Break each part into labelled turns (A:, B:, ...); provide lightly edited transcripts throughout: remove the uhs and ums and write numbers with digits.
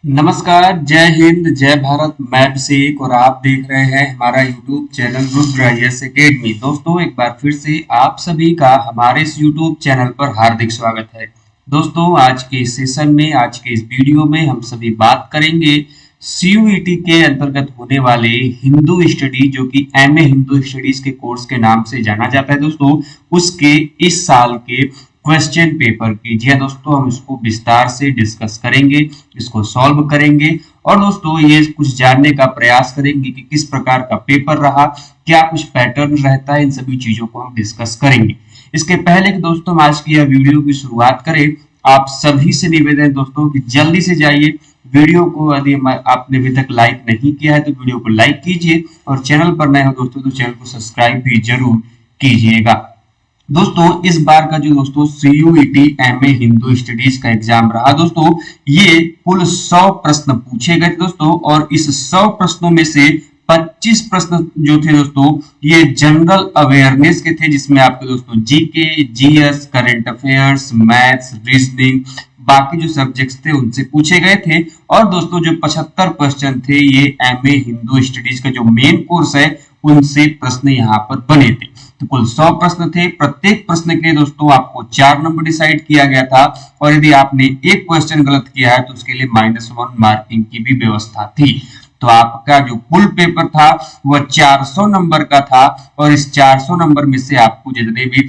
A: नमस्कार, जय हिंद, जय भारत। मैं अभिषेक और आप देख रहे हैं हमारा YouTube channel Rudra IAS academy. दोस्तों, एक बार फिर से आप सभी का हमारे इस यूट्यूब चैनल पर हार्दिक स्वागत है। दोस्तों, आज के इस सेशन में, आज के इस वीडियो में हम सभी बात करेंगे सीयूईटी के अंतर्गत होने वाले हिंदू स्टडी, जो कि एमए हिंदू स्टडीज के कोर्स के नाम से जाना जाता है दोस्तों, उसके इस साल के क्वेश्चन पेपर की। जी हाँ दोस्तों, हम इसको विस्तार से डिस्कस करेंगे, इसको सॉल्व करेंगे और दोस्तों ये कुछ जानने का प्रयास करेंगे कि किस प्रकार का पेपर रहा, क्या कुछ पैटर्न रहता है, इन सभी चीजों को हम डिस्कस करेंगे। इसके पहले कि दोस्तों हम आज की यह वीडियो की शुरुआत करें, आप सभी से निवेदन है दोस्तों कि जल्दी से जाइए वीडियो को, यदि आपने अभी तक लाइक नहीं किया है तो वीडियो को लाइक कीजिए और चैनल पर नए हो दोस्तों तो चैनल को सब्सक्राइब भी जरूर कीजिएगा। दोस्तों, इस बार का जो दोस्तों सीयूईटी एमए हिंदू स्टडीज का एग्जाम रहा दोस्तों, ये कुल 100 प्रश्न पूछे गए दोस्तों और इस 100 प्रश्नों में से 25 प्रश्न जो थे दोस्तों ये जनरल अवेयरनेस के थे, जिसमें आपके दोस्तों GK, GS, current affairs, maths, reasoning, बाकी जो सब्जेक्ट्स थे उनसे पूछे गए थे। और दोस्तों जो 75 क्वेश्चन थे ये एमए हिंदू स्टडीज का जो मेन कोर्स है उनसे प्रश्न यहाँ पर बने थे। तो कुल 100 प्रश्न थे। प्रत्येक प्रश्न के लिए दोस्तों आपको 4 नंबर डिसाइड किया गया था और यदि आपने एक क्वेश्चन गलत किया है तो उसके लिए -1 मार्किंग की भी व्यवस्था थी। तो आपका जो कुल पेपर था वह 400 नंबर का था और इस 400 नंबर में से आपको जितने भी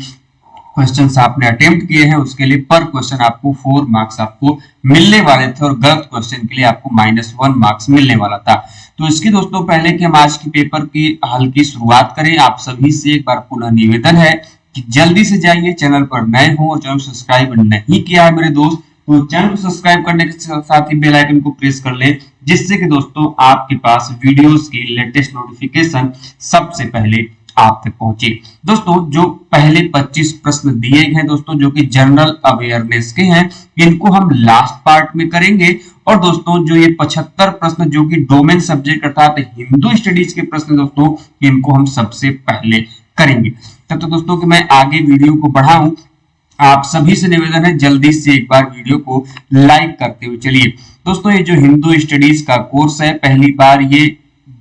A: क्वेश्चंस आपने अटेम्प्ट किए हैं उसके लिए पर क्वेश्चन आपको 4 मार्क्स आपको मिलने वाले थे और गलत क्वेश्चन के लिए आपको -1 मार्क्स मिलने वाला था। तो इसकी दोस्तों पहले कि हम आज की पेपर की हल की शुरुआत करें, आप सभी से एक बार पुनः निवेदन है कि जल्दी से जाइए, चैनल पर नए हो और चैनल सब्सक्राइब नहीं किया है मेरे दोस्त तो चैनल को सब्सक्राइब करने के साथ ही बेल आइकन को प्रेस कर लें, जिससे कि दोस्तों आपके पास वीडियोस की लेटेस्ट नोटिफिकेशन सबसे पहले आप तक पहुंचे। दोस्तों जो पहले 25 प्रश्न दिए गए हैं दोस्तों, जो कि जनरल अवेयरनेस के हैं, इनको हम लास्ट पार्ट में करेंगे। और दोस्तों जो ये 75 प्रश्न जो कि डोमेन सब्जेक्ट अर्थात हिंदू स्टडीज के प्रश्न दोस्तों, इनको हम सबसे पहले करेंगे। तब तो दोस्तों कि मैं आगे वीडियो को बढ़ाऊं, आप सभी से निवेदन है जल्दी से एक बार वीडियो को लाइक करते हुए चलिए। दोस्तों ये जो हिंदू स्टडीज का कोर्स है, पहली बार ये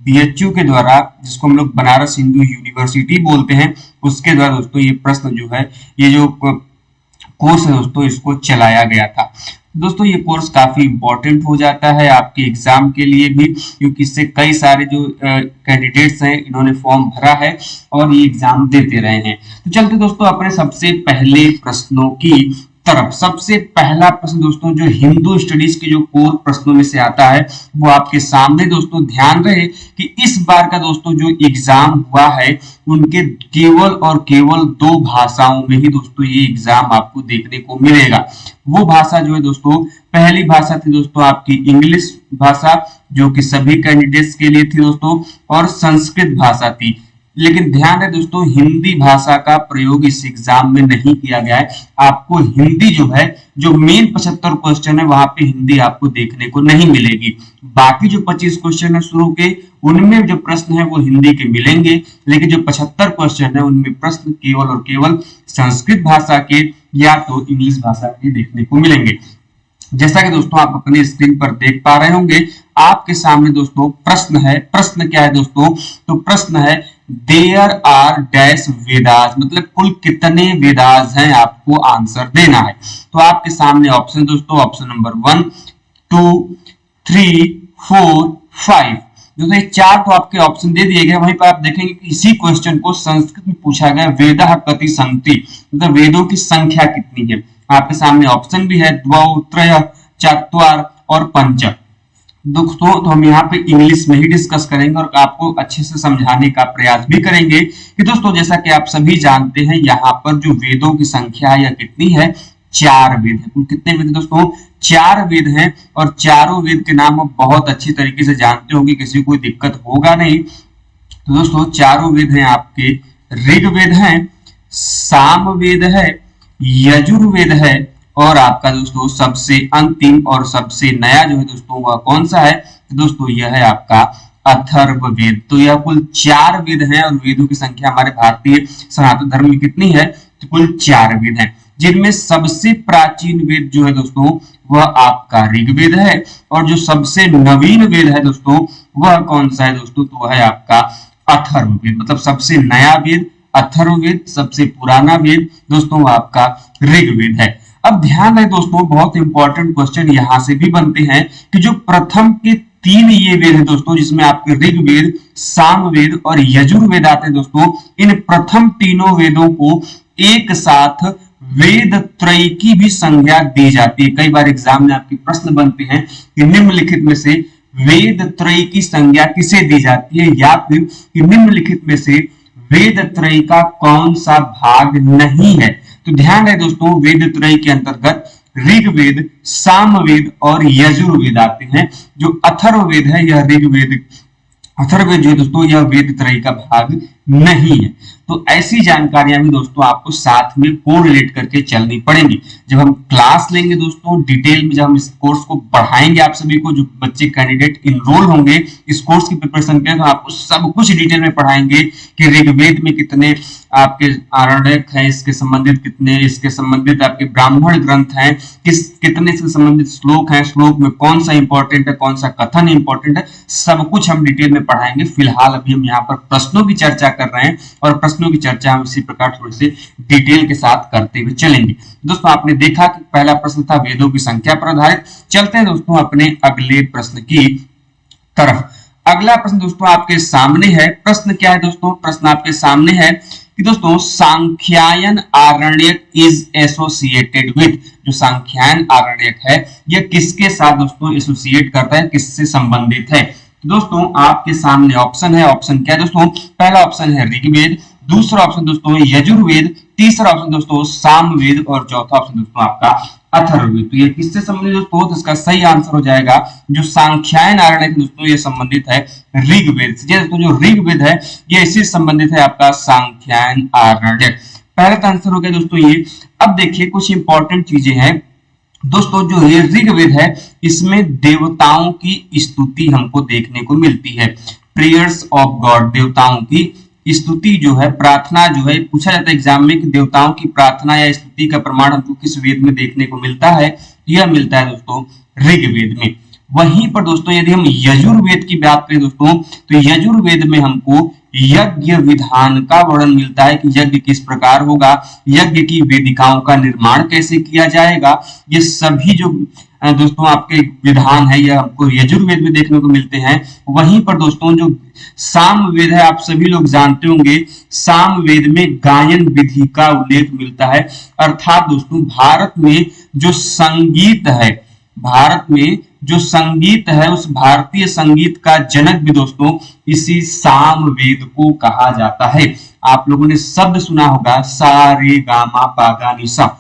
A: बीएचयू के द्वारा, जिसको हम लोग बनारस हिंदू यूनिवर्सिटी बोलते हैं, उसके द्वारा दोस्तों ये प्रश्न जो है, ये जो कोर्स है दोस्तों, इसको चलाया गया था। दोस्तों ये कोर्स काफी इंपॉर्टेंट हो जाता है आपके एग्जाम के लिए भी, क्योंकि इससे कई सारे जो कैंडिडेट्स हैं इन्होंने फॉर्म भरा है और ये एग्जाम देते रहे हैं। तो चलते दोस्तों अपने सबसे पहले प्रश्नों की तरफ। सबसे पहला प्रश्न दोस्तों जो हिंदू स्टडीज के जो कोर प्रश्नों में से आता है वो आपके सामने दोस्तों। ध्यान रहे कि इस बार का दोस्तों जो एग्जाम हुआ है उनके केवल और केवल 2 भाषाओं में ही दोस्तों ये एग्जाम आपको देखने को मिलेगा। वो भाषा जो है दोस्तों, पहली भाषा थी दोस्तों आपकी इंग्लिश भाषा, जो कि सभी कैंडिडेट्स के लिए थी दोस्तों, और संस्कृत भाषा थी। लेकिन ध्यान है दोस्तों, हिंदी भाषा का प्रयोग इस एग्जाम में नहीं किया गया है। आपको हिंदी जो है, जो मेन 75 क्वेश्चन है वहां पे हिंदी आपको देखने को नहीं मिलेगी। बाकी जो 25 क्वेश्चन है शुरू के, उनमें जो प्रश्न है वो हिंदी के मिलेंगे, लेकिन जो 75 क्वेश्चन है उनमें प्रश्न केवल और केवल संस्कृत भाषा के या तो इंग्लिश भाषा के देखने को मिलेंगे। जैसा कि दोस्तों आप अपनी स्क्रीन पर देख पा रहे होंगे, आपके सामने दोस्तों प्रश्न है। प्रश्न क्या है दोस्तों? तो प्रश्न है देयर आर डैश वेदास, मतलब कुल कितने वेदास हैं, आपको आंसर देना है। तो आपके सामने ऑप्शन दोस्तों, ऑप्शन नंबर 1, 2, 3, 4, 5। दोस्तों ये 4 तो आपके ऑप्शन दे दिए गए। वहीं पर आप देखेंगे कि इसी क्वेश्चन को संस्कृत में पूछा गया, वेदा कति संति, मतलब वेदों की संख्या कितनी है। आपके सामने ऑप्शन भी है, द्वौ, त्रय, चत्वार और पंच। दोस्तों तो हम यहाँ पे इंग्लिश में ही डिस्कस करेंगे और आपको अच्छे से समझाने का प्रयास भी करेंगे कि दोस्तों जैसा कि आप सभी जानते हैं, यहाँ पर जो वेदों की संख्या है या कितनी है, 4 वेद है। कुल कितने वेद दोस्तों? 4 वेद हैं और चारों वेद के नाम आप बहुत अच्छी तरीके से जानते होंगे, किसी को कोई दिक्कत होगा नहीं। तो दोस्तों चारों वेद हैं आपके, ऋग्वेद है, सामवेद है, यजुर्वेद है और आपका दोस्तों सबसे अंतिम और सबसे नया जो है दोस्तों वह कौन सा है? तो दोस्तों यह है आपका अथर्ववेद। तो यह कुल 4 वेद हैं और वेदों की संख्या हमारे भारतीय सनातन धर्म में कितनी है? तो कुल 4 वेद हैं। जिनमें सबसे प्राचीन वेद जो है दोस्तों वह आपका ऋग्वेद है, और जो सबसे नवीन वेद है दोस्तों वह कौन सा है दोस्तों, तो वह है आपका अथर्ववेद। मतलब सबसे नया वेद अथर्ववेद, सबसे पुराना वेद दोस्तों आपका ऋग्वेद है। अब ध्यान रहे दोस्तों, बहुत इंपॉर्टेंट क्वेश्चन यहां से भी बनते हैं कि जो प्रथम के तीन ये वेद है दोस्तों, जिसमें आपके ऋग्वेद, सामवेद और यजुर्वेद आते हैं दोस्तों, इन प्रथम तीनों वेदों को एक साथ वेद त्रय की भी संज्ञा दी जाती है। कई बार एग्जाम में आपके प्रश्न बनते हैं कि निम्नलिखित में से वेद त्रय की संज्ञा किसे दी जाती है, या फिर निम्नलिखित में से वेद त्रय का कौन सा भाग नहीं है। तो ध्यान रहे दोस्तों, वेद त्रय के अंतर्गत ऋग्वेद, सामवेद और यजुर्वेद आते हैं। जो अथर्ववेद है यह ऋग्वेद, अथर्ववेद जो है दोस्तों यह वेद त्रय का भाग नहीं है। तो ऐसी जानकारियां भी दोस्तों आपको साथ में कोरिलेट करके चलनी पड़ेंगी। जब हम क्लास लेंगे दोस्तों डिटेल में, जब हम इस कोर्स को पढ़ाएंगे आप सभी को, जो बच्चे कैंडिडेट इनरोल होंगे इस कोर्स की प्रिपरेशन के, तो आपको सब कुछ डिटेल में पढ़ाएंगे कि ऋग्वेद में कितने आपके आरण्यक हैं, इसके संबंधित कितने, इसके संबंधित आपके ब्राह्मण ग्रंथ हैं, कितने इसके संबंधित श्लोक हैं, श्लोक में कौन सा इंपॉर्टेंट है, कौन सा कथन इंपॉर्टेंट है, सब कुछ हम डिटेल में पढ़ाएंगे। फिलहाल अभी हम यहाँ पर प्रश्नों की चर्चा कर रहे हैं, और प्रश्नों की चर्चा हम इसी प्रकार थोड़ी सी डिटेल के साथ करते हुए चलेंगे। दोस्तों आपने देखा कि पहला प्रश्न था वेदों की संख्या पर आधारित। चलते हैं दोस्तों अपने अगले प्रश्न की तरफ। अगला प्रश्न दोस्तों आपके सामने है। प्रश्न क्या है दोस्तों, प्रश्न आपके सामने है कि दोस्तों सांख्यायन आरण्यक इज एसोसिएटेड विद, जो सांख्यायन आरण्यक है यह किसके साथ दोस्तों एसोसिएट करता है, किससे संबंधित है। दोस्तों आपके सामने ऑप्शन है। ऑप्शन क्या है दोस्तों, पहला ऑप्शन है ऋग्वेद, दूसरा ऑप्शन दोस्तों यजुर्वेद, तीसरा ऑप्शन दोस्तों सामवेद और चौथा ऑप्शन दोस्तों आपका अथर्ववेद। तो ये किससे संबंधित दोस्तों, तो इसका सही आंसर हो जाएगा जो सांख्यायन आरण्यक दोस्तों ये संबंधित है ऋग्वेद से। दोस्तों जो ऋग्वेद है ये इसी संबंधित है आपका सांख्यायन आरण्यक। पहला का आंसर हो गया दोस्तों ये। अब देखिए कुछ इंपॉर्टेंट चीजें हैं दोस्तों। जो ये ऋग्वेद है इसमें देवताओं की स्तुति हमको देखने को मिलती है, प्रेयर्स ऑफ गॉड, देवताओं की स्तुति जो है, प्रार्थना जो है, पूछा जाता है एग्जाम में कि देवताओं की प्रार्थना या स्तुति का प्रमाण हमको किस वेद में देखने को मिलता है, यह मिलता है दोस्तों ऋग्वेद में। वहीं पर दोस्तों यदि हम यजुर्वेद की बात करें दोस्तों, तो यजुर्वेद में हमको यज्ञ विधान का वर्णन मिलता है कि यज्ञ किस प्रकार होगा, यज्ञ की वेदिकाओं का निर्माण कैसे किया जाएगा, ये सभी जो दोस्तों आपके विधान है यह हमको यजुर्वेद में देखने को मिलते हैं। वहीं पर दोस्तों जो सामवेद है आप सभी लोग जानते होंगे, सामवेद में गायन विधि का उल्लेख मिलता है। अर्थात दोस्तों भारत में जो संगीत है, भारत में जो संगीत है उस भारतीय संगीत का जनक भी दोस्तों इसी सामवेद को कहा जाता है। आप लोगों ने शब्द सुना होगा सा रे गा मा पा गा नि सा,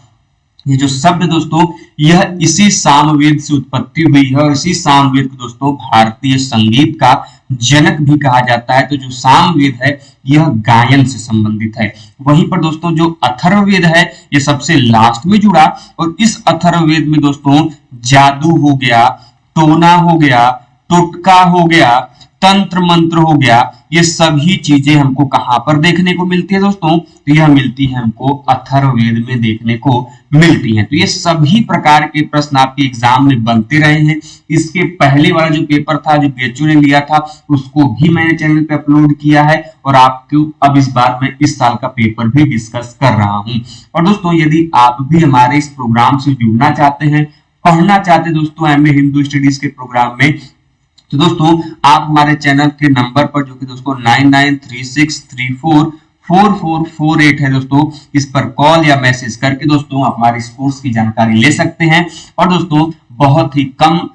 A: ये जो शब्द दोस्तों यह इसी सामवेद से उत्पत्ति हुई है, और इसी सामवेद को दोस्तों भारतीय संगीत का जनक भी कहा जाता है। तो जो सामवेद है यह गायन से संबंधित है। वहीं पर दोस्तों जो अथर्ववेद है यह सबसे लास्ट में जुड़ा, और इस अथर्ववेद में दोस्तों जादू हो गया, टोना हो गया, टोटका हो गया, तंत्र मंत्र हो गया, ये सभी चीजें हमको कहां पर देखने को मिलती है दोस्तों, तो यह मिलती है हमको अथर्ववेद में देखने को मिलती है। तो ये सभी प्रकार के प्रश्न आपके एग्जाम में बनते रहे हैं। इसके पहले वाला जो पेपर था जो बीएचयू ने लिया था उसको भी मैंने चैनल पे अपलोड किया है, और आपको अब इस बार मैं इस साल का पेपर भी डिस्कस कर रहा हूं। और दोस्तों यदि आप भी हमारे इस प्रोग्राम से जुड़ना चाहते हैं, पढ़ना चाहते हैं दोस्तों एमए हिंदू स्टडीज के प्रोग्राम में, तो दोस्तों आप हमारे चैनल के नंबर पर जो कि दोस्तों 9936344448 है दोस्तों, इस पर कॉल या मैसेज करके दोस्तों हमारे इस कोर्स की जानकारी ले सकते हैं। और दोस्तों बहुत ही कम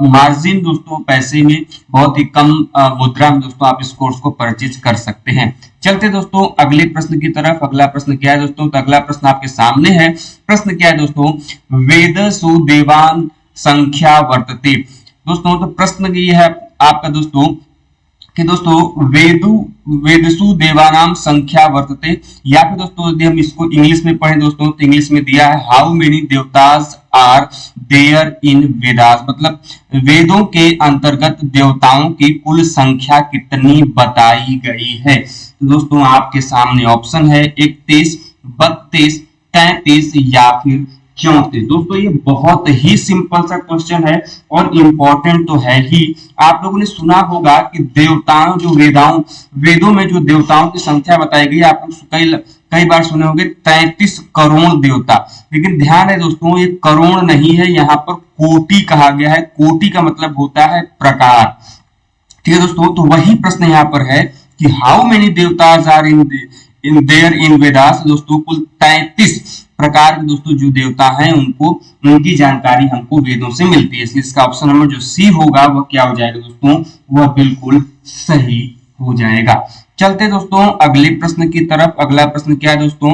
A: मार्जिन दोस्तों, पैसे में बहुत ही कम मुद्रा में दोस्तों आप इस कोर्स को परचेज कर सकते हैं। चलते दोस्तों अगले प्रश्न की तरफ। अगला प्रश्न क्या है दोस्तों, तो अगला प्रश्न आपके सामने है। प्रश्न क्या है दोस्तों, वेदसु देवान संख्या वर्तते। दोस्तों तो प्रश्न ये है आपका दोस्तों कि दोस्तों वेदसु देवानाम संख्या वर्तते, या फिर दोस्तों यदि हम इसको इंग्लिश में पढ़ें दोस्तों तो इंग्लिश में दिया है how many devatas are there in Vedas, मतलब वेदों के अंतर्गत देवताओं की कुल संख्या कितनी बताई गई है। तो दोस्तों आपके सामने ऑप्शन है 31, 32, 33 या फिर 34? दोस्तों ये बहुत ही सिंपल सा क्वेश्चन है और इम्पोर्टेंट तो है ही। आप लोगों ने सुना होगा कि देवताओं जो वेदों में जो देवताओं की संख्या बताई गई, आप लोग कई बार सुने होंगे 33 करोड़ देवता। लेकिन ध्यान है दोस्तों, ये करोड़ नहीं है, यहाँ पर कोटि कहा गया है। कोटि का मतलब होता है प्रकार। ठीक है दोस्तों, तो वही प्रश्न यहाँ पर है कि how many devatas are in Vedas. दोस्तों कुल 33 प्रकार के दोस्तों जो देवता हैं उनकी जानकारी हमको वेदों से मिलती है। इसलिए इसका ऑप्शन नंबर जो सी होगा वह क्या हो जाएगा दोस्तों, वह बिल्कुल सही हो जाएगा। चलते दोस्तों अगले प्रश्न की तरफ। अगला प्रश्न क्या है दोस्तों,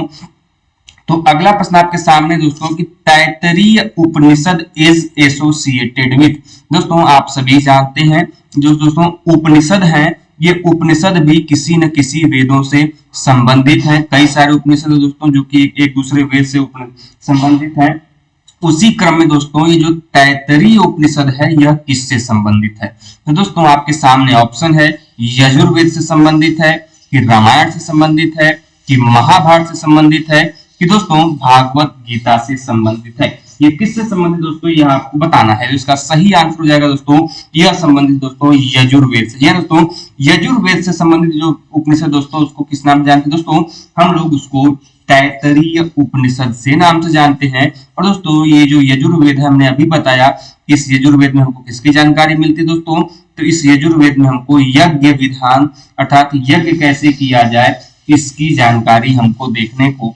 A: तो अगला प्रश्न आपके सामने दोस्तों कि तैत्तरीय उपनिषद इज एसोसिएटेड विथ। दोस्तों आप सभी जानते हैं जो दोस्तों उपनिषद हैं, ये उपनिषद भी किसी न किसी वेदों से संबंधित हैं। कई सारे उपनिषद दोस्तों जो कि एक दूसरे वेद से संबंधित हैं। उसी क्रम में दोस्तों ये जो तैत्तरीय उपनिषद है यह किससे संबंधित है? तो दोस्तों आपके सामने ऑप्शन है, यजुर्वेद से संबंधित है, कि रामायण से संबंधित है, कि महाभारत से संबंधित है, कि दोस्तों भागवत गीता से संबंधित है। ये किससे संबंधित दोस्तों, यह आपको बताना है। इसका सही आंसर हो जाएगा दोस्तों, यह संबंधित दोस्तों यजुर्वेद से। यह दोस्तों यजुर्वेद से संबंधित जो उपनिषद दोस्तों उसको किस नाम जानते हैं दोस्तों, हम लोग उसको तैत्तरीय उपनिषद से नाम से जानते हैं। और दोस्तों ये जो यजुर्वेद है हमने अभी बताया, इस यजुर्वेद में हमको किसकी जानकारी मिलती है दोस्तों, तो इस यजुर्वेद में हमको यज्ञ विधान अर्थात यज्ञ कैसे किया जाए इसकी जानकारी हमको देखने को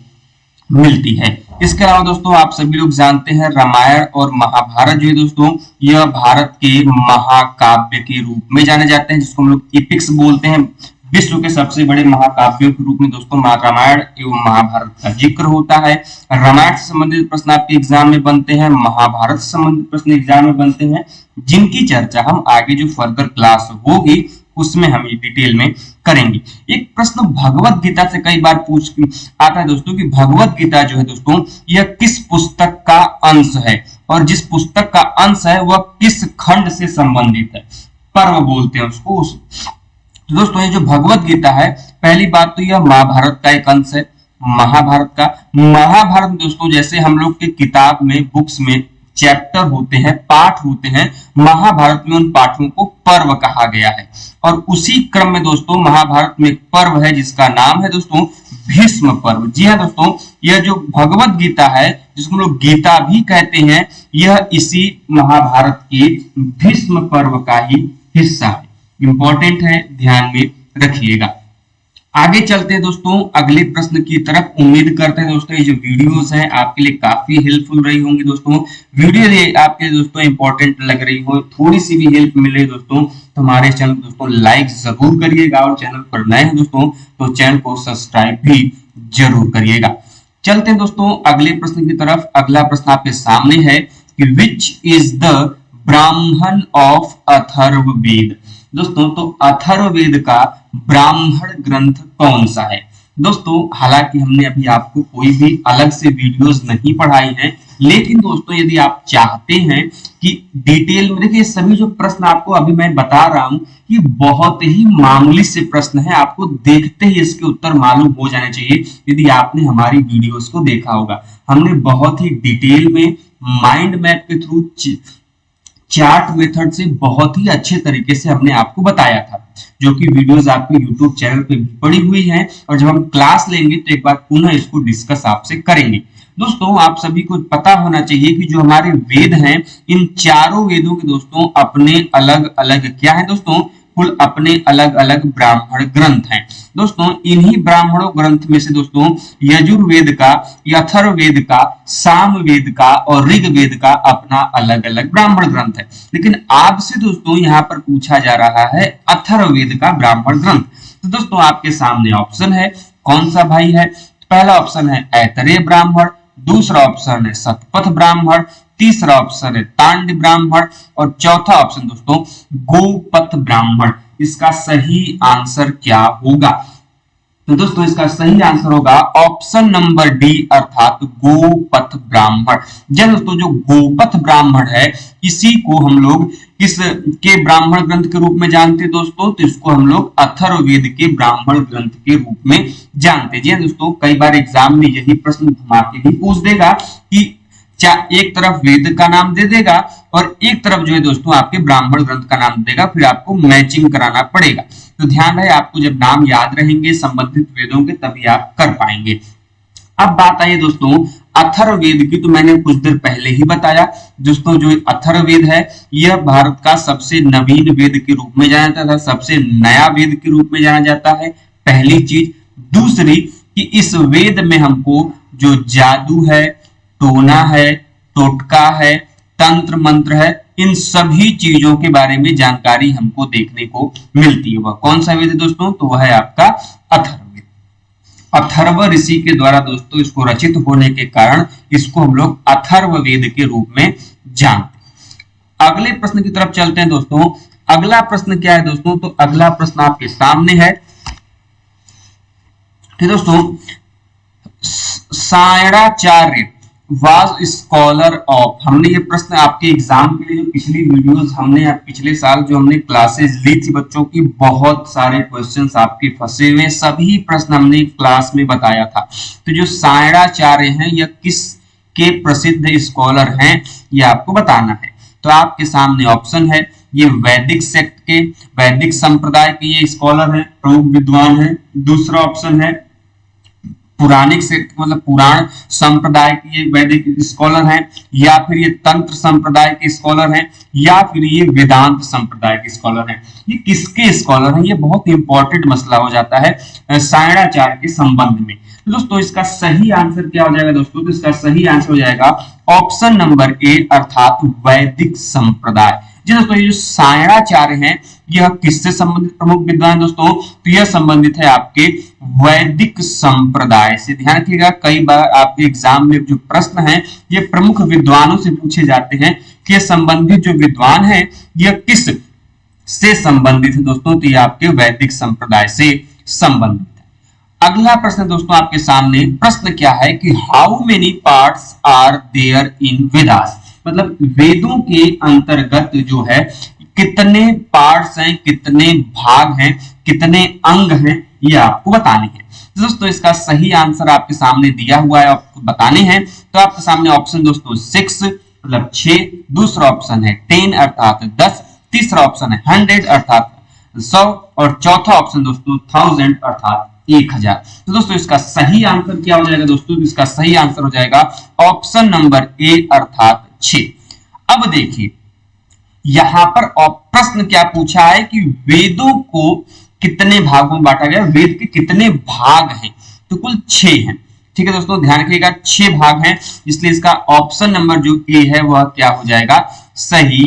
A: मिलती है। इसके अलावा दोस्तों आप सभी लोग जानते हैं रामायण और महाभारत जो है दोस्तों यह भारत के महाकाव्य के रूप में जाने जाते हैं, जिसको हम लोग एपिक्स बोलते हैं। विश्व के सबसे बड़े महाकाव्यों के रूप में दोस्तों रामायण एवं महाभारत का जिक्र होता है। रामायण से संबंधित प्रश्न आपके एग्जाम में बनते हैं, महाभारत से संबंधित प्रश्न एग्जाम में बनते हैं, जिनकी चर्चा हम आगे जो फर्दर क्लास होगी उसमें हम ये डिटेल में करेंगे। एक प्रश्न भगवत गीता से कई बार पूछ आता है दोस्तों कि भगवत गीता जो है दोस्तों यह किस पुस्तक का अंश है, और जिस पुस्तक का अंश है वह किस खंड से संबंधित है, पर्व बोलते हैं उसको। तो दोस्तों ये जो भगवत गीता है, पहली बात तो यह महाभारत का एक अंश है। महाभारत दोस्तों जैसे हम लोग के किताब में बुक्स में चैप्टर होते हैं, पाठ होते हैं, महाभारत में उन पाठों को पर्व कहा गया है। और उसी क्रम में दोस्तों महाभारत में एक पर्व है जिसका नाम है दोस्तों भीष्म पर्व। जी हाँ दोस्तों, यह जो भगवत गीता है जिसको हम लोग गीता भी कहते हैं, यह इसी महाभारत के भीष्म पर्व का ही हिस्सा है। इंपॉर्टेंट है, ध्यान में रखिएगा। आगे चलते हैं दोस्तों अगले प्रश्न की तरफ। उम्मीद करते हैं दोस्तों ये जो वीडियोस हैं आपके लिए काफी हेल्पफुल रही होंगी। दोस्तों वीडियो आपके दोस्तों इंपॉर्टेंट लग रही हो, थोड़ी सी भी हेल्प मिले दोस्तों तो हमारे चैनल को दोस्तों लाइक जरूर करिएगा, और चैनल पर नए हैं दोस्तों तो चैनल को सब्सक्राइब भी जरूर करिएगा। चलते हैं दोस्तों अगले प्रश्न की तरफ। अगला प्रश्न आपके सामने है कि विच इज द ब्राह्मण ऑफ अथर्ववेद। दोस्तों तो अथर्ववेद का ब्राह्मण ग्रंथ कौन सा है? दोस्तों हालांकि हमने अभी आपको कोई भी अलग से वीडियोस नहीं पढ़ाई है, लेकिन दोस्तों यदि आप चाहते हैं कि डिटेल में, देखिए सभी जो प्रश्न आपको अभी मैं बता रहा हूं ये बहुत ही मामूली से प्रश्न है, आपको देखते ही इसके उत्तर मालूम हो जाने चाहिए यदि आपने हमारी वीडियोस को देखा होगा। हमने बहुत ही डिटेल में माइंड मैप के थ्रू चार्ट मेथड से बहुत ही अच्छे तरीके से हमने आपको बताया था, जो कि वीडियोस आपके YouTube चैनल पे भी पड़ी हुई हैं। और जब हम क्लास लेंगे तो एक बार पुनः इसको डिस्कस आपसे करेंगे। दोस्तों आप सभी को पता होना चाहिए कि जो हमारे वेद हैं, इन चारों वेदों के दोस्तों अपने अलग अलग क्या है दोस्तों, कुल अपने अलग अलग ब्राह्मण ग्रंथ हैं। दोस्तों इन्हीं ब्राह्मणों ग्रंथ में से दोस्तों यजुर्वेद का, अथर्ववेद का, सामवेद का और ऋग्वेद का अपना अलग अलग ब्राह्मण ग्रंथ है। लेकिन आपसे दोस्तों यहाँ पर पूछा जा रहा है अथर्ववेद का ब्राह्मण ग्रंथ। तो दोस्तों आपके सामने ऑप्शन है, कौन सा भाई है? पहला ऑप्शन है ऐतरेय ब्राह्मण, दूसरा ऑप्शन है शतपथ ब्राह्मण, तीसरा ऑप्शन है तांड ब्राह्मण और चौथा ऑप्शन दोस्तों गोपथ ब्राह्मण। इसका सही आंसर क्या होगा? तो दोस्तों इसका सही आंसर होगा ऑप्शन नंबर डी अर्थात गोपथ ब्राह्मण। जब दोस्तों जो गोपथ ब्राह्मण है इसी को हम लोग किस के ब्राह्मण ग्रंथ के रूप में जानते हैं दोस्तों? तो इसको हम लोग अथर्ववेद के ब्राह्मण ग्रंथ के रूप में जानते हैं। जी दोस्तों, कई बार एग्जाम में यही प्रश्न घुमा के भी पूछ देगा कि एक तरफ वेद का नाम दे देगा और एक तरफ जो है दोस्तों आपके ब्राह्मण ग्रंथ का नाम देगा, फिर आपको मैचिंग कराना पड़ेगा। तो ध्यान रहे, आपको जब नाम याद रहेंगे संबंधित वेदों के तभी आप कर पाएंगे। अब बात आई दोस्तों अथर्ववेद की, तो मैंने कुछ देर पहले ही बताया दोस्तों, जो अथर्ववेद है यह भारत का सबसे नवीन वेद के रूप में जाना जाता है, सबसे नया वेद के रूप में जाना जाता है, पहली चीज। दूसरी कि इस वेद में हमको जो जादू है, टोना है, टोटका है, तंत्र मंत्र है, इन सभी चीजों के बारे में जानकारी हमको देखने को मिलती है। वह कौन सा वेद है दोस्तों? तो वह है आपका अथर्ववेद। अथर्व ऋषि के द्वारा दोस्तों इसको रचित होने के कारण इसको हम लोग अथर्ववेद के रूप में जानते हैं। अगले प्रश्न की तरफ चलते हैं दोस्तों। अगला प्रश्न क्या है दोस्तों? तो अगला प्रश्न आपके सामने है। ठीक दोस्तों, सायणाचार्य वाज स्कॉलर ऑफ, हमने ये प्रश्न आपके एग्जाम के लिए जो पिछली वीडियोस हमने पिछले साल जो हमने क्लासेस ली थी बच्चों की, बहुत सारे क्वेश्चंस आपके फंसे हुए, सभी प्रश्न हमने क्लास में बताया था। तो जो सायणाचार्य हैं यह किस के प्रसिद्ध स्कॉलर हैं ये आपको बताना है। तो आपके सामने ऑप्शन है, ये वैदिक सेक्ट के, वैदिक संप्रदाय के ये स्कॉलर हैं, प्रमुख विद्वान हैं। दूसरा ऑप्शन है पुराणिक से मतलब पुराण संप्रदाय के ये वैदिक स्कॉलर हैं, या फिर ये तंत्र संप्रदाय के स्कॉलर हैं, या फिर ये वेदांत संप्रदाय के स्कॉलर हैं। ये किसके स्कॉलर हैं? ये बहुत इंपॉर्टेंट मसला हो जाता है सायणाचार्य के संबंध में। तो दोस्तों इसका सही आंसर क्या हो जाएगा दोस्तों? तो इसका सही आंसर हो जाएगा ऑप्शन नंबर ए, अर्थात वैदिक संप्रदाय। जी दोस्तों, ये जो सायणाचार्य हैं यह किससे संबंधित प्रमुख विद्वान दोस्तों? तो यह संबंधित है आपके वैदिक संप्रदाय से। ध्यान रखिएगा, कई बार आपके एग्जाम में जो प्रश्न है ये प्रमुख विद्वानों से पूछे जाते हैं कि संबंधित जो विद्वान है यह किस से संबंधित है दोस्तों? तो यह आपके वैदिक संप्रदाय से संबंधित है। अगला प्रश्न दोस्तों आपके सामने प्रश्न क्या है कि how many parts are there in Vedas, मतलब वेदों के अंतर्गत जो है कितने पार्ट्स हैं, कितने भाग हैं, कितने अंग हैं, ये आपको बताने हैं। दोस्तों इसका सही आंसर आपके सामने दिया हुआ है, आपको बताने हैं। तो आपके सामने ऑप्शन दोस्तों 6 मतलब 6, दूसरा ऑप्शन है 10 अर्थात 10, तीसरा ऑप्शन है 100 अर्थात 100 और चौथा ऑप्शन दोस्तों 1000 अर्थात 1000। तो दोस्तों इसका सही आंसर क्या हो जाएगा दोस्तों? इसका सही आंसर हो जाएगा ऑप्शन नंबर ए अर्थात 6। अब देखिए यहां पर प्रश्न क्या पूछा है कि वेदों को कितने भागों में बांटा गया, वेद के कितने भाग हैं? तो कुल 6 हैं। ठीक है दोस्तों, ध्यान रखिएगा 6 भाग हैं, इसलिए इसका ऑप्शन नंबर जो ए है वह क्या हो जाएगा? सही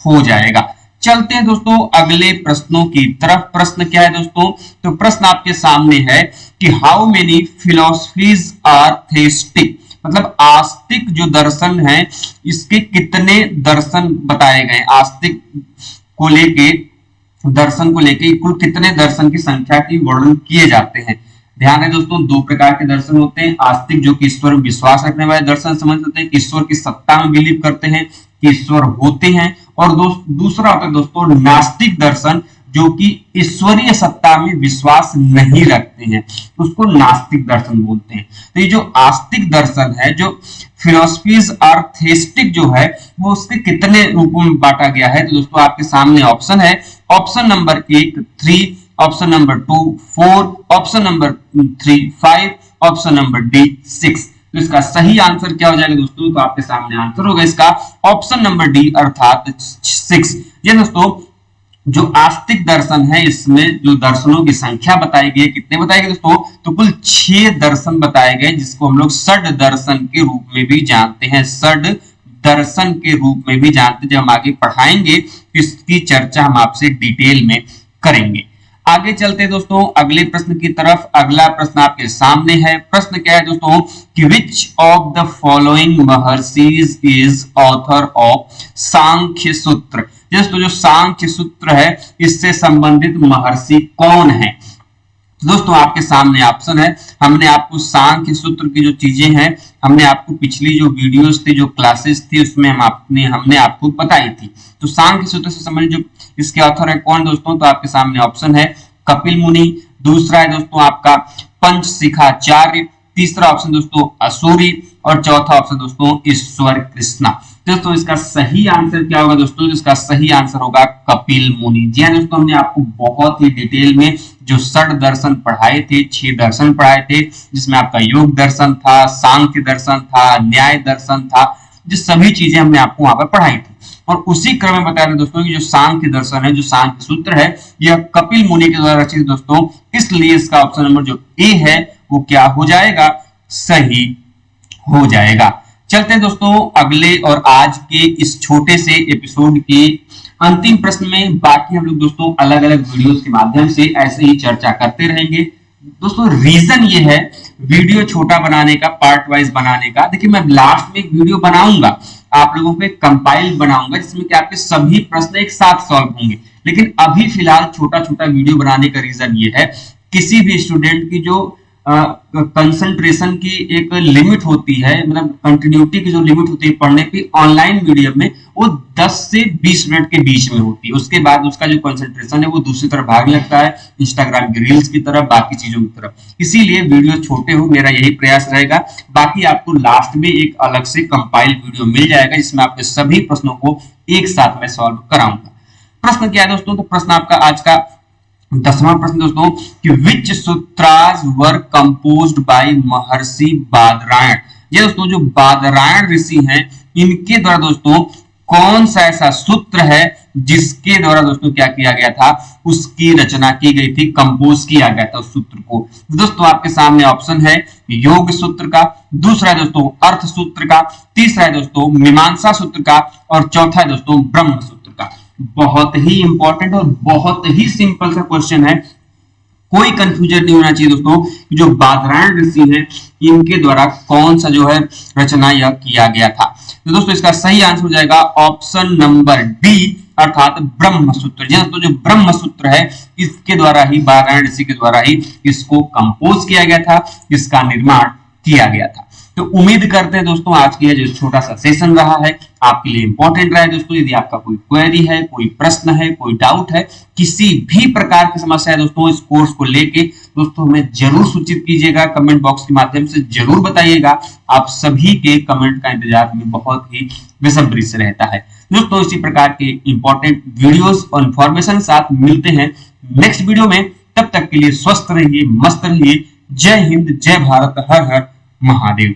A: हो जाएगा। चलते हैं दोस्तों अगले प्रश्नों की तरफ। प्रश्न क्या है दोस्तों? तो प्रश्न आपके सामने है कि हाउ मेनी फिलोसफीज आर थेइस्टिक, मतलब आस्तिक जो दर्शन है इसके कितने दर्शन बताए गए? आस्तिक को लेके, दर्शन को लेके कुल कितने दर्शन की संख्या की वर्णन किए जाते हैं? ध्यान है दोस्तों, 2 प्रकार के दर्शन होते हैं। आस्तिक जो कि ईश्वर में विश्वास रखने वाले दर्शन समझ होते हैं, कि ईश्वर की सत्ता में बिलीव करते हैं कि ईश्वर होते हैं। और दूसरा होता है दोस्तों नास्तिक दर्शन, जो कि ईश्वरीय सत्ता में विश्वास नहीं रखते हैं, उसको नास्तिक दर्शन बोलते हैं। तो ये जो आस्तिक दर्शन है, जो फिलोसफीज और थेइस्टिक जो है वो उसके कितने रूपों में बांटा गया है? तो दोस्तों आपके सामने ऑप्शन है, option number 1 3, option number 2 4, option number 3 5, option number D 6। तो इसका सही आंसर क्या हो जाएगा दोस्तों? तो आपके सामने आंसर होगा इसका ऑप्शन नंबर डी अर्थात 6। ये दोस्तों जो आस्तिक दर्शन है इसमें जो दर्शनों की संख्या बताई गई है, कितने बताए गए दोस्तों? तो कुल 6 दर्शन बताए गए, जिसको हम लोग षड दर्शन के रूप में भी जानते हैं। षड दर्शन के रूप में भी जानते हैं। जब हम आगे पढ़ाएंगे इसकी चर्चा हम आपसे डिटेल में करेंगे। आगे चलते हैं दोस्तों अगले प्रश्न की तरफ। अगला प्रश्न आपके सामने है। प्रश्न क्या है दोस्तों कि which of the following maharshis is author of Sankhya Sutra. दोस्तों जो सांख्य सूत्र है इससे संबंधित महर्षि कौन है? दोस्तों आपके सामने ऑप्शन है, हमने आपको सांख्य सूत्र की जो चीजें हैं, हमने आपको पिछली जो वीडियोस थी, जो क्लासेस थी, उसमें हमने आपको बताई थी। तो सांख्य सूत्र से संबंधित जो इसके ऑथर है कौन दोस्तों, तो आपके सामने ऑप्शन है कपिल मुनि, दूसरा है दोस्तों आपका पंचशिखाचार्य, तीसरा ऑप्शन दोस्तों असूरी, और चौथा ऑप्शन दोस्तों ईश्वर कृष्णा। दोस्तों इसका सही आंसर क्या होगा दोस्तों, इसका सही आंसर होगा कपिल मुनि। जी हाँ दोस्तों, हमने आपको बहुत ही डिटेल में जो 6 दर्शन पढ़ाए थे, 6 दर्शन पढ़ाए थे, जिसमें आपका योग दर्शन था, सांख्य दर्शन था, न्याय दर्शन था, जो सभी चीजें हमने आपको वहां पर पढ़ाई थी। और उसी क्रम में बताया था दोस्तों कि जो सांख्य दर्शन है, जो सांख्य सूत्र है, यह कपिल मुनि के द्वारा रचित दोस्तों, इसलिए इसका ऑप्शन नंबर जो ए है वो क्या हो जाएगा, सही हो जाएगा। चलते हैं दोस्तों अगले और आज के इस छोटे से एपिसोड के अंतिम प्रश्न में। बाकी हम लोग दोस्तों अलग अलग वीडियोस के माध्यम से ऐसे ही चर्चा करते रहेंगे। दोस्तों रीजन ये है वीडियो छोटा बनाने का, पार्ट वाइज बनाने का। देखिए मैं लास्ट में एक वीडियो बनाऊंगा, आप लोगों पे कंपाइल बनाऊंगा, जिसमें कि आपके सभी प्रश्न एक साथ सॉल्व होंगे। लेकिन अभी फिलहाल छोटा छोटा वीडियो बनाने का रीजन ये है, किसी भी स्टूडेंट की जो कंसंट्रेशन की एक लिमिट होती है, मतलब कंटिन्यूटी की जो लिमिट होती है पढ़ने की ऑनलाइन मीडियम में, वो 10 से 20 मिनट के बीच में होती है। उसके बाद उसका जो कंसंट्रेशन है वो दूसरी तरफ भागने लगता है, इंस्टाग्राम की रील्स की तरफ, बाकी चीजों की तरफ। इसीलिए वीडियो छोटे हो, मेरा यही प्रयास रहेगा। बाकी आपको लास्ट में एक अलग से कंपाइल वीडियो मिल जाएगा, जिसमें आपके सभी प्रश्नों को एक साथ में सॉल्व कराऊंगा। प्रश्न क्या है दोस्तों, तो प्रश्न आपका आज का 10वां प्रश्न दोस्तों कि विच सूत्रास वर कंपोज्ड बाय महर्षि बादरायण। ये दोस्तों जो बादरायण ऋषि हैं, इनके द्वारा दोस्तों कौन सा ऐसा सूत्र है जिसके द्वारा दोस्तों क्या किया गया था, उसकी रचना की गई थी, कंपोज किया गया था उस सूत्र को। दोस्तों आपके सामने ऑप्शन है योग सूत्र का, दूसरा है दोस्तों अर्थ सूत्र का, तीसरा है दोस्तों मीमांसा सूत्र का, और चौथा है दोस्तों ब्रह्म सूत्र का। बहुत ही इंपॉर्टेंट और बहुत ही सिंपल सा क्वेश्चन है, कोई कंफ्यूजन नहीं होना चाहिए दोस्तों कि जो बादरायण ऋषि हैं इनके द्वारा कौन सा जो है रचना यह किया गया था। तो दोस्तों इसका सही आंसर हो जाएगा ऑप्शन नंबर डी, अर्थात ब्रह्म सूत्र। दोस्तों जो ब्रह्म सूत्र है इसके द्वारा ही, बादरायण ऋषि के द्वारा ही इसको कंपोज किया गया था, इसका निर्माण किया गया था। तो उम्मीद करते हैं दोस्तों आज की जो छोटा सा सेशन रहा है आपके लिए इंपॉर्टेंट रहा है। दोस्तों यदि आपका कोई क्वेरी है, कोई प्रश्न है, कोई डाउट है, किसी भी प्रकार की समस्या है दोस्तों इस कोर्स को लेके, दोस्तों हमें जरूर सूचित कीजिएगा, कमेंट बॉक्स के माध्यम से जरूर बताइएगा। आप सभी के कमेंट का इंतजार में बहुत ही बेसब्री से रहता है। दोस्तों इसी प्रकार के इंपॉर्टेंट वीडियोस और इंफॉर्मेशन साथ मिलते हैं नेक्स्ट वीडियो में। तब तक के लिए स्वस्थ रहिए, मस्त रहिए। जय हिंद, जय भारत, हर हर महादेव।